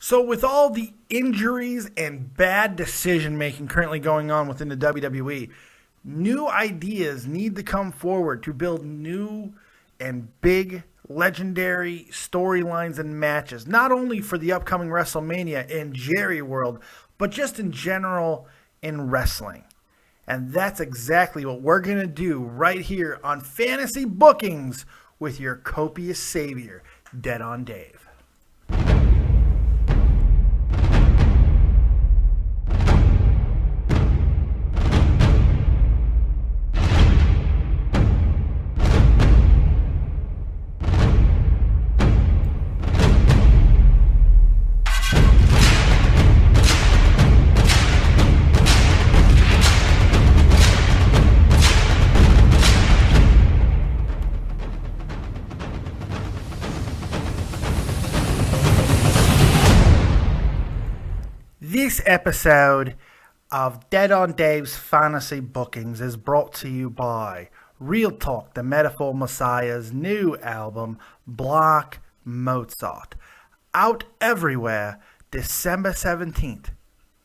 So with all the injuries and bad decision-making currently going on within the WWE, new ideas need to come forward to build new and big legendary storylines and matches, not only for the upcoming WrestleMania and Jerry World, but just in general in wrestling. And that's exactly what we're going to do right here on Fantasy Bookings with your copious savior, Dead on Dave. This episode of Dead on Dave's Fantasy Bookings is brought to you by Real Talk, the Metaphor Messiah's new album, Black Mozart. Out everywhere, December 17th,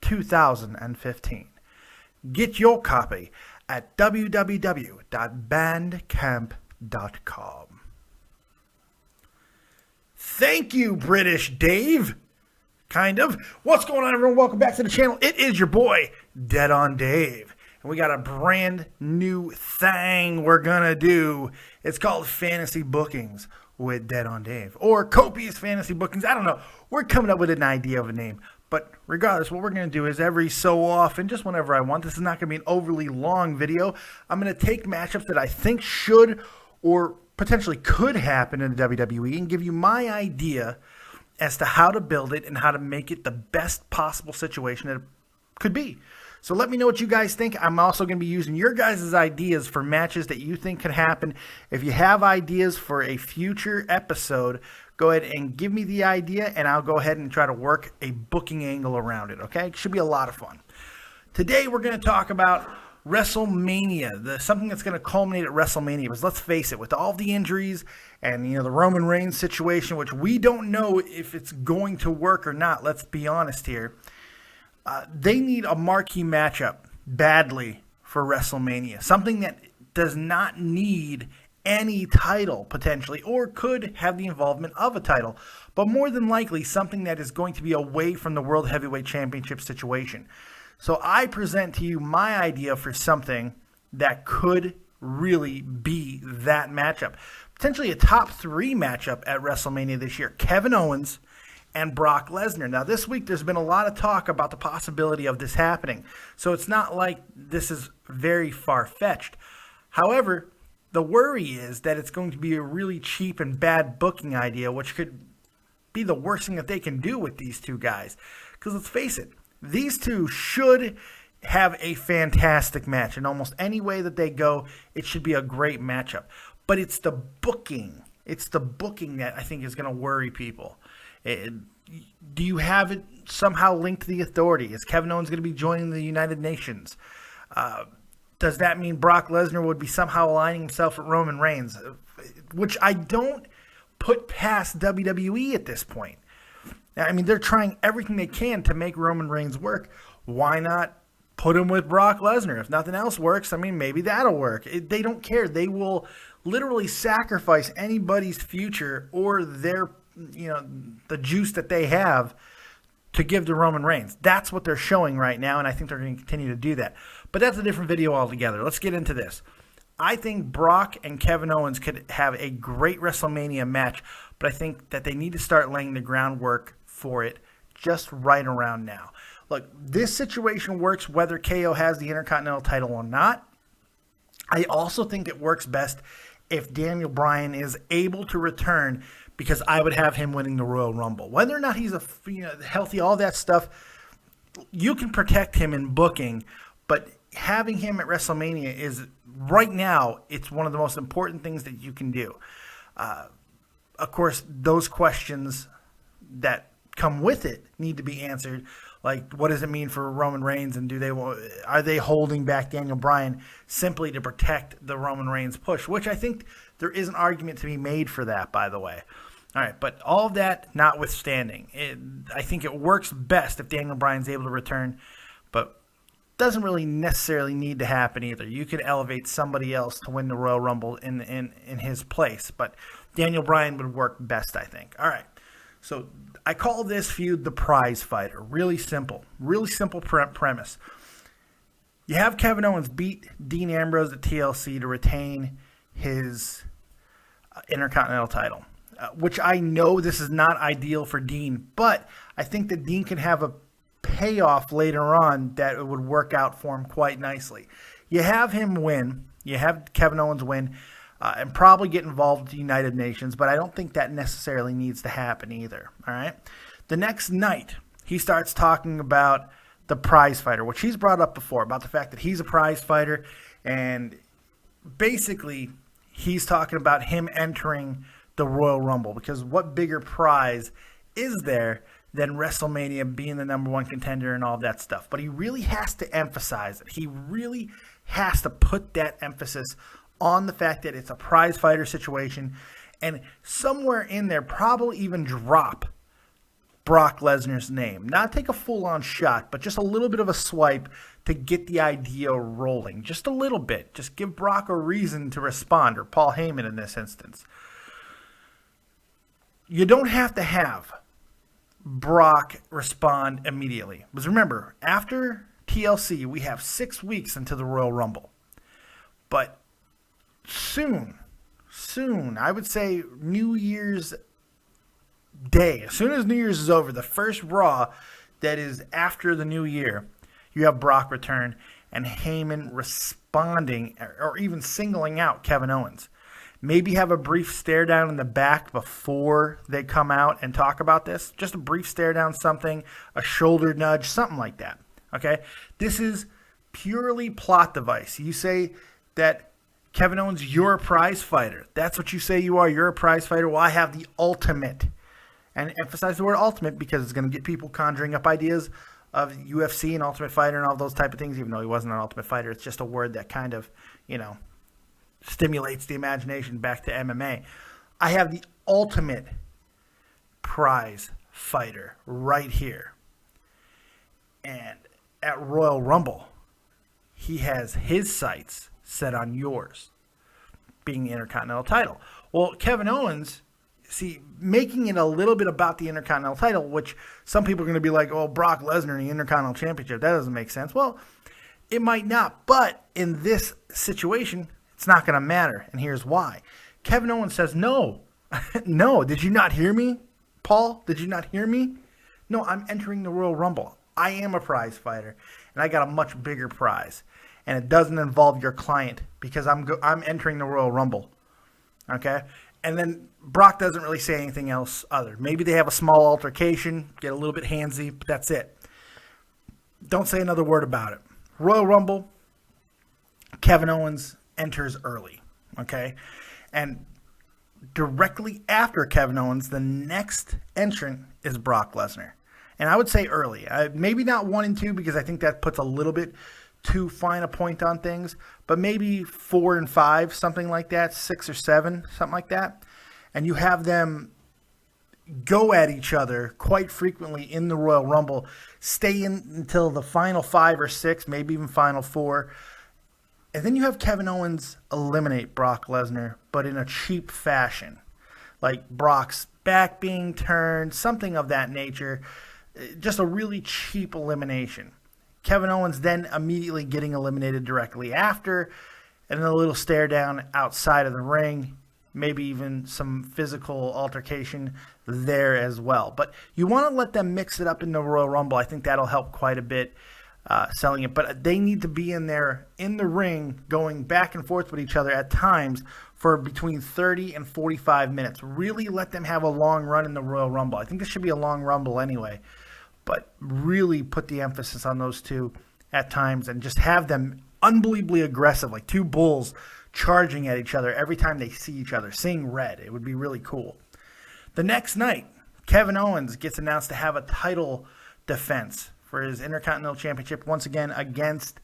2015. Get your copy at www.bandcamp.com. Thank you, British Dave. Kind of. What's going on, everyone? Welcome back to the channel. It is your boy, Dead on Dave. And we got a brand new thing we're going to do. It's called Fantasy Bookings with Dead on Dave. Or Copious Fantasy Bookings. I don't know. We're coming up with an idea of a name. But regardless, what we're going to do is every so often, just whenever I want, this is not going to be an overly long video. I'm going to take matchups that I think should or potentially could happen in the WWE and give you my idea as to how to build it and how to make it the best possible situation that it could be. So let me know what you guys think. I'm also going to be using your guys' ideas for matches that you think could happen. If you have ideas for a future episode, go ahead and give me the idea, and I'll go ahead and try to work a booking angle around it, okay? It should be a lot of fun. Today we're going to talk about WrestleMania, something that's going to culminate at WrestleMania. Because let's face it, with all the injuries and the Roman Reigns situation, which we don't know if it's going to work or not, let's be honest here, they need a marquee matchup badly for WrestleMania. Something that does not need any title potentially, or could have the involvement of a title, but more than likely something that is going to be away from the World Heavyweight Championship situation. So I present to you my idea for something that could really be that matchup. Potentially a top 3 matchup at WrestleMania this year. Kevin Owens and Brock Lesnar. Now this week there's been a lot of talk about the possibility of this happening. So it's not like this is very far-fetched. However, the worry is that it's going to be a really cheap and bad booking idea, which could be the worst thing that they can do with these two guys. Because let's face it, these two should have a fantastic match. In almost any way that they go, it should be a great matchup. But it's the booking. It's the booking that I think is going to worry people. Do you have it somehow linked to the Authority? Is Kevin Owens going to be joining the United Nations? Does that mean Brock Lesnar would be somehow aligning himself with Roman Reigns? Which I don't put past WWE at this point. I mean, they're trying everything they can to make Roman Reigns work. Why not put him with Brock Lesnar? If nothing else works, I mean, maybe that'll work. They don't care. They will literally sacrifice anybody's future or their, the juice that they have to give to Roman Reigns. That's what they're showing right now, and I think they're going to continue to do that. But that's a different video altogether. Let's get into this. I think Brock and Kevin Owens could have a great WrestleMania match, but I think that they need to start laying the groundwork for it just right around now. Look, this situation works whether KO has the Intercontinental title or not. I also think it works best if Daniel Bryan is able to return, because I would have him winning the Royal Rumble. Whether or not he's healthy, all that stuff, you can protect him in booking, but having him at WrestleMania is, right now, it's one of the most important things that you can do. Of course, those questions that come with it need to be answered. Like, what does it mean for Roman Reigns, and are they holding back Daniel Bryan simply to protect the Roman Reigns push? Which I think there is an argument to be made for that, by the way. All right, but all of that notwithstanding, I think it works best if Daniel Bryan's able to return, but doesn't really necessarily need to happen either. You could elevate somebody else to win the Royal Rumble in his place, but Daniel Bryan would work best, I think. All right, so I call this feud the prize fighter. Really simple premise. You have Kevin Owens beat Dean Ambrose at TLC to retain his Intercontinental title. Which I know this is not ideal for Dean, but I think that Dean can have a payoff later on that it would work out for him quite nicely. You have him win. You have Kevin Owens win and probably get involved with the United Nations, but I don't think that necessarily needs to happen either. All right. The next night, he starts talking about the prize fighter, which he's brought up before, about the fact that he's a prize fighter, and basically he's talking about him entering the Royal Rumble, because what bigger prize is there than WrestleMania being the number one contender and all that stuff? But he really has to emphasize it. He really has to put that emphasis on the fact that it's a prize fighter situation, and somewhere in there probably even drop Brock Lesnar's name. Not take a full-on shot, but just a little bit of a swipe to get the idea rolling. Just a little bit. Just give Brock a reason to respond, or Paul Heyman in this instance. You don't have to have Brock respond immediately. Because remember, after TLC, we have 6 weeks into the Royal Rumble. But soon, I would say New Year's Day, as soon as New Year's is over, the first Raw that is after the New Year, you have Brock return and Heyman responding or even singling out Kevin Owens. Maybe have a brief stare down in the back before they come out and talk about this. Just a brief stare down, something, a shoulder nudge, something like that. Okay? This is purely plot device. You say that, Kevin Owens, you're a prize fighter. That's what you say you are. You're a prize fighter. Well, I have the ultimate. And emphasize the word ultimate because it's going to get people conjuring up ideas of UFC and Ultimate Fighter and all those type of things, even though he wasn't an Ultimate Fighter. It's just a word that kind of, stimulates the imagination back to MMA. I have the ultimate prize fighter right here. And at Royal Rumble, he has his sights set on yours, being the Intercontinental title. Well, Kevin Owens, making it a little bit about the Intercontinental title, which some people are going to be like, oh, Brock Lesnar and the Intercontinental Championship, that doesn't make sense. Well, it might not, but in this situation, it's not going to matter, and here's why. Kevin Owens says, no, did you not hear me, Paul? Did you not hear me? No, I'm entering the Royal Rumble. I am a prize fighter, and I got a much bigger prize, and it doesn't involve your client because I'm entering the Royal Rumble, okay? And then Brock doesn't really say anything else other. Maybe they have a small altercation, get a little bit handsy, but that's it. Don't say another word about it. Royal Rumble, Kevin Owens enters early, okay? And directly after Kevin Owens, the next entrant is Brock Lesnar. And I would say early. Maybe not 1 and 2 because I think that puts a little bit too fine a point on things, but maybe 4 and 5, something like that, 6 or 7, something like that. And you have them go at each other quite frequently in the Royal Rumble, stay in until the final 5 or 6, maybe even final 4. And then you have Kevin Owens eliminate Brock Lesnar, but in a cheap fashion. Like Brock's back being turned, something of that nature. Just a really cheap elimination. Kevin Owens then immediately getting eliminated directly after, and then a little stare down outside of the ring. Maybe even some physical altercation there as well. But you want to let them mix it up in the Royal Rumble. I think that'll help quite a bit. Selling it, but they need to be in there in the ring going back and forth with each other at times for between 30 and 45 minutes. Really let them have a long run in the Royal Rumble. I think this should be a long Rumble anyway, but really put the emphasis on those two at times and just have them unbelievably aggressive, like two bulls charging at each other every time they see each other, seeing red. It would be really cool. The next night, Kevin Owens gets announced to have a title defense for his Intercontinental Championship, once again against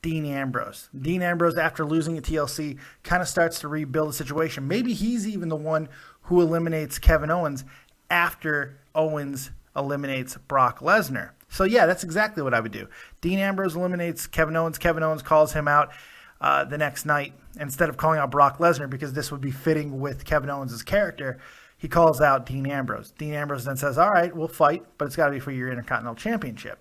Dean Ambrose. Dean Ambrose, after losing at TLC, kind of starts to rebuild the situation. Maybe he's even the one who eliminates Kevin Owens after Owens eliminates Brock Lesnar. So yeah, that's exactly what I would do. Dean Ambrose eliminates Kevin Owens. Kevin Owens calls him out the next night. Instead of calling out Brock Lesnar, because this would be fitting with Kevin Owens' character, he calls out Dean Ambrose. Dean Ambrose then says, all right, we'll fight, but it's got to be for your Intercontinental Championship.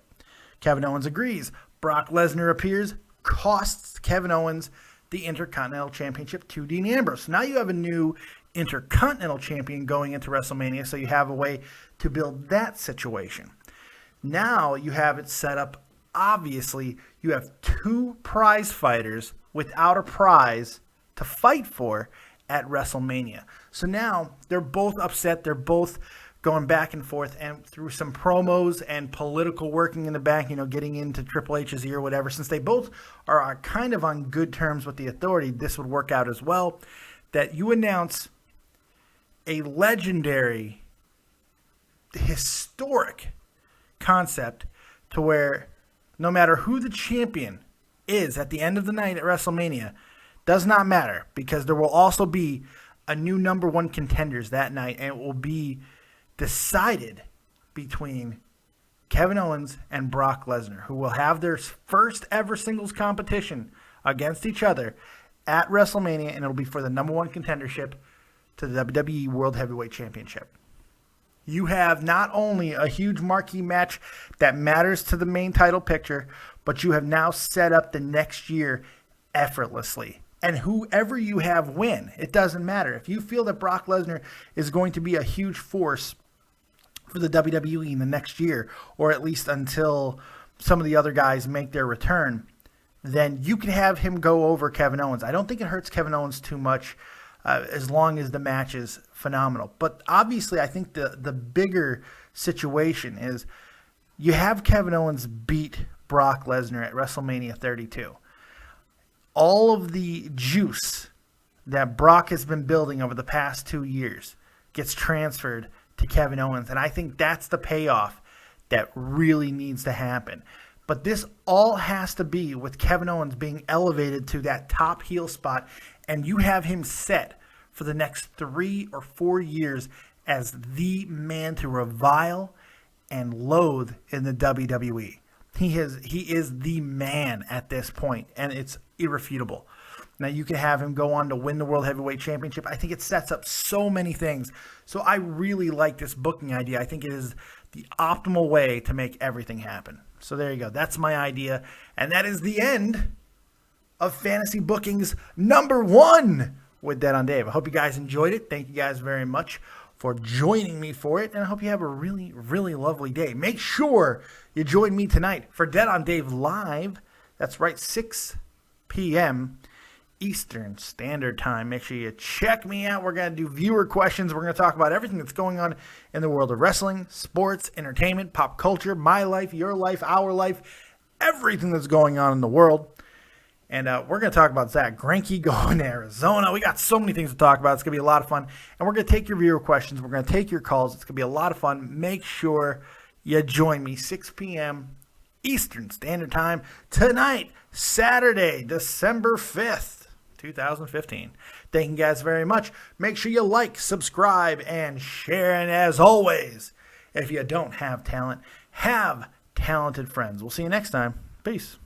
Kevin Owens agrees. Brock Lesnar appears, costs Kevin Owens the Intercontinental Championship to Dean Ambrose. So now you have a new Intercontinental Champion going into WrestleMania, so you have a way to build that situation. Now you have it set up. Obviously, you have two prize fighters without a prize to fight for at WrestleMania. So now they're both upset. They're both going back and forth, and through some promos and political working in the back, getting into Triple H's ear or whatever, since they both are kind of on good terms with the Authority, this would work out as well, that you announce a legendary, historic concept to where no matter who the champion is at the end of the night at WrestleMania, does not matter, because there will also be a new number one contenders that night, and it will be decided between Kevin Owens and Brock Lesnar, who will have their first ever singles competition against each other at WrestleMania, and it'll be for the number one contendership to the WWE World Heavyweight Championship. You have not only a huge marquee match that matters to the main title picture, but you have now set up the next year effortlessly. And whoever you have win, it doesn't matter. If you feel that Brock Lesnar is going to be a huge force for the WWE in the next year, or at least until some of the other guys make their return, then you can have him go over Kevin Owens. I don't think it hurts Kevin Owens too much, as long as the match is phenomenal. But obviously, I think the bigger situation is you have Kevin Owens beat Brock Lesnar at WrestleMania 32. All of the juice that Brock has been building over the past 2 years gets transferred to Kevin Owens. And I think that's the payoff that really needs to happen. But this all has to be with Kevin Owens being elevated to that top heel spot, and you have him set for the next 3 or 4 years as the man to revile and loathe in the WWE. He is the man at this point, and it's irrefutable. Now, you can have him go on to win the World Heavyweight Championship. I think it sets up so many things. So I really like this booking idea. I think it is the optimal way to make everything happen. So there you go. That's my idea. And that is the end of Fantasy Bookings #1 with Dead on Dave. I hope you guys enjoyed it. Thank you guys very much for joining me for it. And I hope you have a really, really lovely day. Make sure you join me tonight for Dead on Dave Live. That's right, 6 p.m. Eastern Standard Time. Make sure you check me out. We're going to do viewer questions. We're going to talk about everything that's going on in the world of wrestling, sports, entertainment, pop culture, my life, your life, our life, everything that's going on in the world. And we're going to talk about Zach Greinke going to Arizona. We got so many things to talk about. It's going to be a lot of fun. And we're going to take your viewer questions. We're going to take your calls. It's going to be a lot of fun. Make sure you join me 6 p.m. Eastern Standard Time tonight, Saturday, December 5th, 2015. Thank you guys very much. Make sure you like, subscribe, and share. And as always, if you don't have talent, have talented friends. We'll see you next time. Peace.